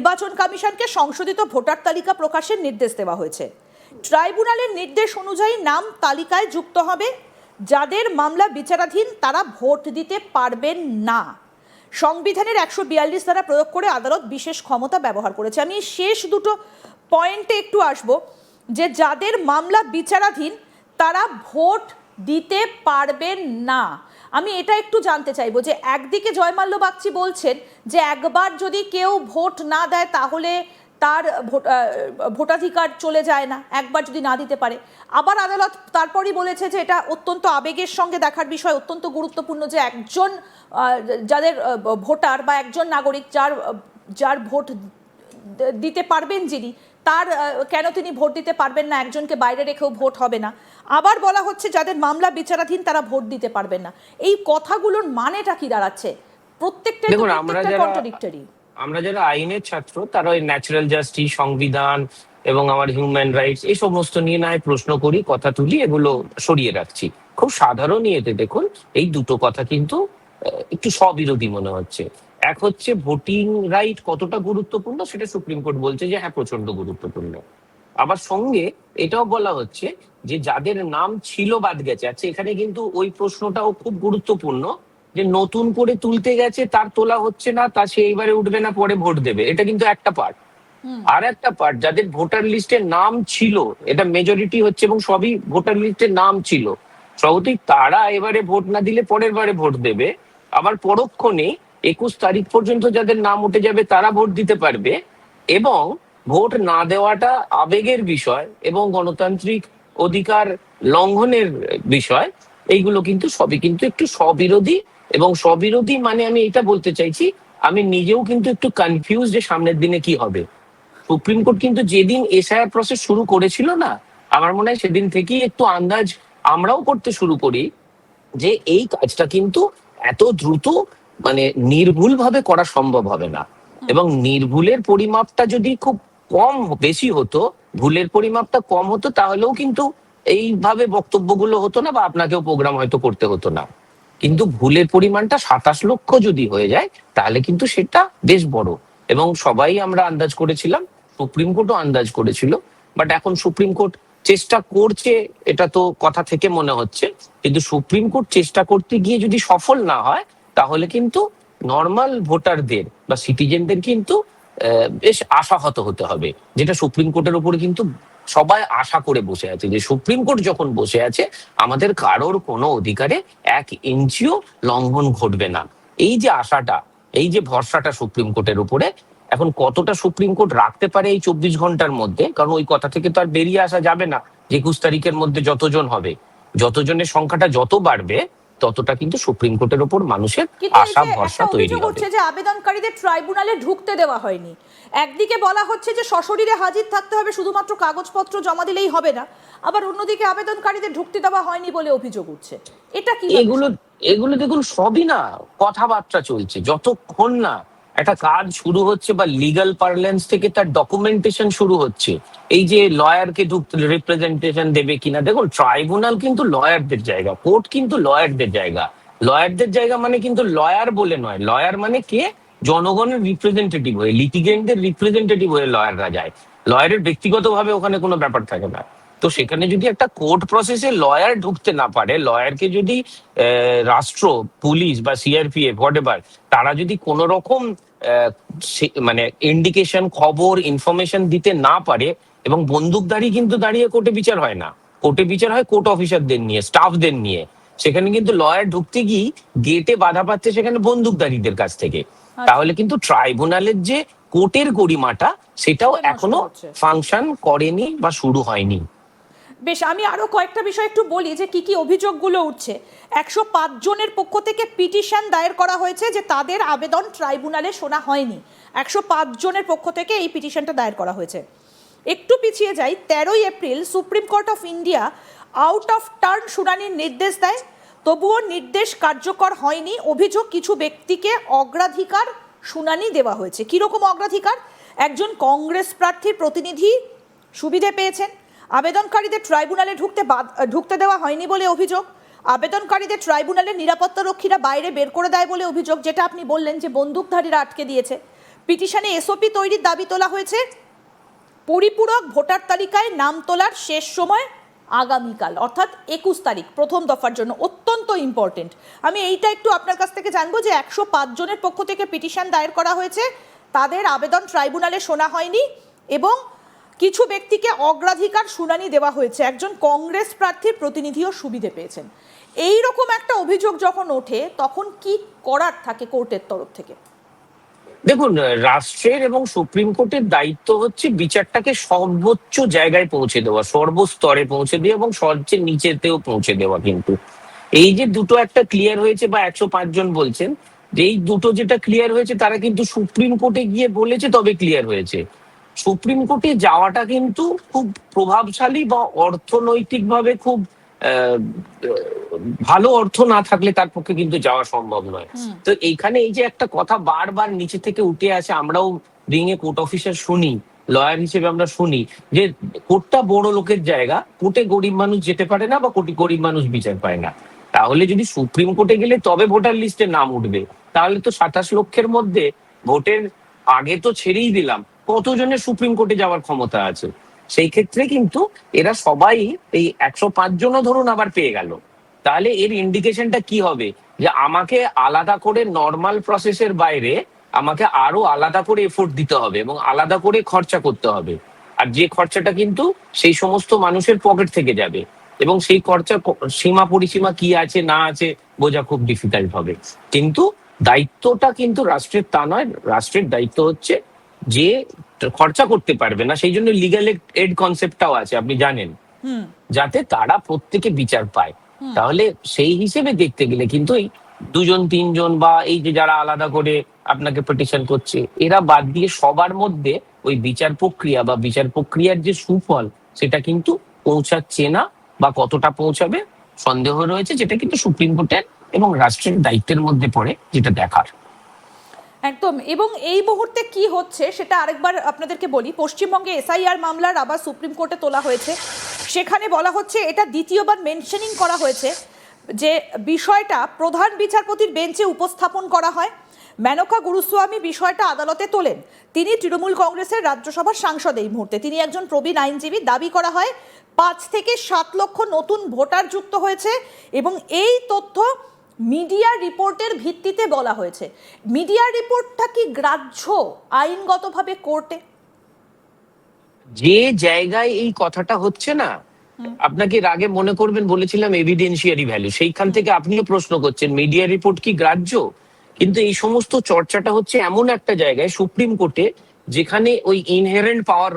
নির্বাচন কমিশনকে সংশোধিত ভোটার তালিকা প্রকাশের নির্দেশ দেওয়া হয়েছে। ট্রাইব্যুনালের নির্দেশ অনুযায়ী নাম তালিকায় যুক্ত হবে যাদের মামলা বিচারাধীন তারা ভোট দিতে পারবেন না। সংবিধানের 142 ধারা প্রয়োগ করে আদালত বিশেষ ক্ষমতা ব্যবহার করেছে। আমি শেষ দুটো পয়েন্টে একটু আসব, যে যাদের মামলা বিচারাধীন তারা ভোট দিতে পারবেন না। আমি এটা একটু জানতে চাইবো যে একদিকে জয়মাল্য বাগচি বলছেন যে একবার যদি কেউ ভোট না দেয় তাহলে তার ভোটাধিকার চলে যায় না, একবার যদি না দিতে পারে। আবার আদালত তারপরই বলেছে যে এটা অত্যন্ত আবেগের সঙ্গে দেখার বিষয়, অত্যন্ত গুরুত্বপূর্ণ যে একজন যাদের ভোটার বা একজন নাগরিক যার ভোট দিতে পারবেন যিনি, তার কেন তিনি ভোট দিতে পারবেন না, একজনকে বাইরে রেখেও ভোট হবে না। আবার বলা হচ্ছে যাদের মামলা বিচারাধীন তারা ভোট দিতে পারবেন না। এই কথাগুলোর মানেটা কি দাঁড়াচ্ছে? প্রত্যেকটা কন্ট্রাডিক্টরি। আমরা যারা আইনের ছাত্র তারা ওই ন্যাচারাল জাস্টিস, সংবিধান এবং আমার হিউম্যান রাইটস এই সমস্ত নিয়ে না প্রশ্ন করি, কথা তুলি, এগুলো সরিয়ে রাখছি। খুব সাধারণ ইয়েতে দেখুন, এই দুটো কথা কিন্তু একটু স্ববিরোধী মনে হচ্ছে। এক হচ্ছে ভোটিং রাইট কতটা গুরুত্বপূর্ণ, সেটা সুপ্রিম কোর্ট বলছে যে হ্যাঁ প্রচন্ড গুরুত্বপূর্ণ। আবার সঙ্গে এটাও বলা হচ্ছে যে যাদের নাম ছিল বাদ গেছে। আচ্ছা, এখানে কিন্তু ওই প্রশ্নটাও খুব গুরুত্বপূর্ণ যে নতুন করে তুলতে গেছে, তার তোলা হচ্ছে না, তা সে এইবারে উঠবে না, পরে ভোট দেবে, এটা কিন্তু একটা পার্ট। আর একটা পার্ট যাদের ভোটার লিস্টে নাম ছিল, এটা মেজরিটি হচ্ছে এবং সবই ভোটার লিস্টে নাম ছিল, স্বাভাবিক তারা এবারে ভোট না দিলে পরের বারে ভোট দেবে। আবার পরক্ষণে 21 তারিখ পর্যন্ত যাদের নাম উঠে যাবে তারা ভোট দিতে পারবে। এবং ভোট না দেওয়াটা আবেগের বিষয় এবং গণতান্ত্রিক অধিকার লঙ্ঘনের বিষয়, এইগুলো কিন্তু সবই কিন্তু একটু স্ববিরোধী। এবং স্ববিরোধী মানে আমি এটা বলতে চাইছি, আমি নিজেও কিন্তু একটু কনফিউজ যে সামনের দিনে কি হবে। সুপ্রিম কোর্ট কিন্তু যেদিন এসআইআর প্রসেস শুরু করেছিল না, আমার মনে হয় সেদিন থেকেই একটু আন্দাজ আমরাও করতে শুরু করি যে এই কাজটা কিন্তু এত দ্রুত মানে নির্ভুল ভাবে করা সম্ভব হবে না। এবং নির্ভুলের পরিমাপটা যদি খুব কম বেশি হতো, ভুলের পরিমাপটা কম হতো, তাহলেও কিন্তু এইভাবে বক্তব্যগুলো হতো না বা আপনাকেও প্রোগ্রাম হয়তো করতে হতো না। কিন্তু ভুলের পরিমাণটা 27 লক্ষ যদি হয়ে যায় তাহলে কিন্তু সেটা বেশ বড়। এবং সবাই আমরা আন্দাজ করেছিলাম, সুপ্রিম কোর্টও আন্দাজ করেছিল। বাট এখন সুপ্রিম কোর্ট চেষ্টা করছে, এটা তো কথা থেকে মনে হচ্ছে, কিন্তু সুপ্রিম কোর্ট চেষ্টা করতে গিয়ে যদি সফল না হয় তাহলে কিন্তু নর্মাল ভোটারদের বা সিটিজেনদের কিন্তু বেশ আশাহত হতে হবে। যেটা সুপ্রিম কোর্টের উপরে কিন্তু সবাই আশা করে বসে আছে, যে সুপ্রিম কোর্ট যখন বসে আছে আমাদের কারোর কোনো অধিকারে 1 ইঞ্চিও লঙ্ঘন ঘটবে না। এই যে আশাটা, এই যে ভরসাটা সুপ্রিম কোর্টের উপরে, এখন কতটা সুপ্রিম কোর্ট রাখতে পারে এই 24 ঘন্টার মধ্যে, কারণ ওই কথা থেকে তো আর বেরিয়ে আসা যাবে না। 21 তারিখের মধ্যে যতজন হবে, যতজনের সংখ্যাটা যত বাড়বে ততটা কিন্তু সুপ্রিম কোর্টের উপর মানুষের আশা ভরসা তৈরি হবে। যে আবেদনকারীদের ট্রাইব্যুনালে ঢুকতে দেওয়া হয়নি, একদিকে বলা হচ্ছে যে সশরীরে হাজির থাকতে হবে, শুধুমাত্র কাগজপত্র জমা দিলেই হবে না, আবার অন্যদিকে আবেদনকারীদের ঢুকতে দেওয়া হয়নি বলে অভিযোগ উঠছে। এটা কি? এগুলো দেখুন সবই না কথাবার্তা চলছে। যতক্ষণ না একটা কাজ শুরু হচ্ছে বা লিগাল পারলেন্স থেকে তার ডকুমেন্টেশন শুরু হচ্ছে, এই যে লয়ারকে রিপ্রেজেন্টেশন দেবে কিনা, দেখুন ট্রাইব্যুনাল কিন্তু লয়ারদের জায়গা, কোর্ট কিন্তু লয়ারদের জায়গা। লয়ারদের জায়গা মানে কিন্তু লয়ার বলে নয়, লয়ার মানে কে, জনগণের রিপ্রেজেন্টেটিভ হয়ে, লিটিগেন্টদের রিপ্রেজেন্টেটিভ হয়ে লয়াররা যায়। লয়ারের ব্যক্তিগতভাবে ওখানে কোনো ব্যাপার থাকে না। তো সেখানে যদি একটা কোর্ট প্রসেসে লয়ার ঢুকতে না পারে, লয়ারকে যদি রাষ্ট্র, পুলিশ বা সিআরপিএফ হোয়াটএভার তারা যদি কোনো রকম মানে ইন্ডিকেশন, খবর, ইনফরমেশন দিতে না পারে, এবং বন্দুকধারী কিন্তু দাঁড়িয়ে কোর্টে বিচার হয় না, কোর্টে বিচার হয় কোর্ট অফিসারদের নিয়ে, স্টাফদের নিয়ে। সেখানে কিন্তু লয়ার ঢুকতে গিয়ে গেটে বাধা পাচ্ছে সেখানে বন্দুকধারীদের কাছ থেকে। তাহলে কিন্তু ট্রাইব্যুনালের যে কোর্টের গরিমাটা সেটাও এখনো ফাংশন করেনি বা শুরু হয়নি। বেশ, আমি আরো কয়েকটা বিষয় একটু বলি যে কি কি অভিযোগগুলো উঠছে। 105 জনের পক্ষ থেকে পিটিশন দায়ের করা হয়েছে যে তাদের আবেদন ট্রাইব্যুনালে শোনা হয়নি। 105 জনের পক্ষ থেকে এই পিটিশনটা দায়ের করা হয়েছে। একটু পিছিয়ে যাই, 13ই April supreme court of India out of turn শুনানির নির্দেশ দেয়, তবুও নির্দেশ কার্যকর হয়নি। অভিযোগ কিছু ব্যক্তিকে অগ্রাধিকার শুনানি দেওয়া হয়েছে। কীরকম অগ্রাধিকার? একজন কংগ্রেস প্রার্থীর প্রতিনিধি সুবিধে পেয়েছেন, আবেদনকারীদের ট্রাইব্যুনালে ঢুকতে দেওয়া হয়নি বলে অভিযোগ, আবেদনকারীদের ট্রাইব্যুনালের নিরাপত্তা রক্ষীরা বাইরে বের করে দেয় বলে অভিযোগ, যেটা আপনি বললেন যে বন্দুকধারীরা আটকে দিয়েছে। পিটিশনে এসওপি তৈরির দাবি তোলা হয়েছে। পরিপূরক ভোটার তালিকায় নাম তোলার শেষ সময় আগামীকাল অর্থাৎ 21 তারিখ, প্রথম দফার জন্য অত্যন্ত ইম্পর্টেন্ট। আমি এইটা একটু আপনার কাছ থেকে জানবো যে 105 জনের পক্ষ থেকে পিটিশন দায়ের করা হয়েছে, তাদের আবেদন ট্রাইব্যুনালে শোনা হয়নি এবং কিছু ব্যক্তিকে অগ্রাধিকার শুনানি দেওয়া হয়েছে। একজন কংগ্রেস প্রার্থীর প্রতিনিধিও সুবিধে পেয়েছেন। এই রকম একটা অভিযোগ যখন ওঠে তখন কি করার থাকে কোর্টের তরফ থেকে? দেখুন, রাষ্ট্রের এবং সুপ্রিম কোর্টের দায়িত্ব হচ্ছে বিচারটাকে সর্বোচ্চ জায়গায় পৌঁছে দেওয়া, সর্বস্তরে পৌঁছে দেওয়া এবং সবচেয়ে নিচেতেও পৌঁছে দেওয়া। কিন্তু এই যে দুটো একটা ক্লিয়ার হয়েছে বা 105 জন বলছেন, যে এই দুটো যেটা ক্লিয়ার হয়েছে তারা কিন্তু সুপ্রিম কোর্টে গিয়ে বলেছে তবে ক্লিয়ার হয়েছে। সুপ্রিম কোর্টে যাওয়াটা কিন্তু খুব প্রভাবশালী বা অর্থনৈতিকভাবে খুব আহ, ভালো অর্থ না থাকলে তার পক্ষে কিন্তু যাওয়া সম্ভব নয়। তো এইখানে এই যে একটা কথা বারবার নিচে থেকে উঠে আসে, আমরাও বিং এ কোর্ট অফিসার শুনি, লয়ার হিসেবে আমরা শুনি যে কোর্টটা বড় লোকের জায়গা, কোর্টে গরিব মানুষ যেতে পারে না বা কোটি গরিব মানুষ বিচার পায় না। তাহলে যদি সুপ্রিম কোর্টে গেলে তবে ভোটার লিস্টে নাম উঠবে, তাহলে তো 27 লক্ষের মধ্যে ভোটের আগে তো ছেড়েই দিলাম, কতজনের সুপ্রিম কোর্টে যাওয়ার ক্ষমতা আছে? সেই ক্ষেত্রে কিন্তু এরা সবাই এই 105 জনও ধরুন আবার পেয়ে গেল, তাহলে এর ইন্ডিকেশনটা কি হবে? যে আমাকে আলাদা করে নর্মাল প্রসেসের বাইরে আমাকে আরো আলাদা করে এফোর্ট দিতে হবে এবং আলাদা করে খরচা করতে হবে। আর যে খরচাটা কিন্তু সেই সমস্ত মানুষের পকেট থেকে যাবে এবং সেই খরচা সীমা পরিসীমা কি আছে না আছে বোঝা খুব ডিফিকাল্ট হবে। কিন্তু দায়িত্বটা কিন্তু রাষ্ট্রের তা নয়, রাষ্ট্রের দায়িত্ব হচ্ছে যে খরচা করতে পারবে না, সেই জন্য লিগ্যাল এড কনসেপ্টটাও আছে আপনি জানেন, যাতে তারা প্রত্যেকে বিচার পায়। তাহলে সেই হিসেবে দেখতে গেলে কিন্তু এই 2 জন 3 জন বা এই যে যারা আলাদা করে আপনাকে পিটিশন করছে, এরা বাদ দিয়ে সবার মধ্যে ওই বিচার প্রক্রিয়া বা বিচার প্রক্রিয়ার যে সুফল সেটা কিন্তু পৌঁছাচ্ছে না, বা কতটা পৌঁছাবে সন্দেহ রয়েছে, যেটা কিন্তু সুপ্রিম কোর্টের এবং রাষ্ট্রের দায়িত্বের মধ্যে পড়ে, যেটা দেখার। একদম। এবং এই মুহূর্তে কি হচ্ছে সেটা আরেকবার আপনাদেরকে বলি। পশ্চিমবঙ্গে এসআইআর মামলার আবার সুপ্রিম কোর্টে তোলা হয়েছে। সেখানে বলা হচ্ছে, এটা দ্বিতীয়বার মেনশনিং করা হয়েছে যে বিষয়টা প্রধান বিচারপতির বেঞ্চে উপস্থাপন করা হয়। মেনকা গুরুস্বামী বিষয়টা আদালতে তোলেন। তিনি তৃণমূল কংগ্রেসের রাজ্যসভার সাংসদ এই মুহূর্তে, তিনি একজন প্রবীণ আইনজীবী। দাবি করা হয় 5 থেকে 7 লক্ষ নতুন ভোটার যুক্ত হয়েছে এবং এই তথ্য মিডিয়া রিপোর্টের ভিত্তিতে বলা হয়েছে। মিডিয়া রিপোর্টটা কি গ্রাহ্য আইনগতভাবে কোর্টে? যে জায়গায় এই কথাটা হচ্ছে না, আপনাকে এর আগে মনে করবেন বলেছিলাম এভিডেন্সিয়ারি ভ্যালু, সেইখান থেকে আপনিও প্রশ্ন করছেন মিডিয়া রিপোর্ট কি গ্রাহ্য। কিন্তু এই সমস্ত চর্চাটা হচ্ছে এমন একটা জায়গায় সুপ্রিম কোর্টে, যেখানে ওই ইনহেরেন্ট পাওয়ার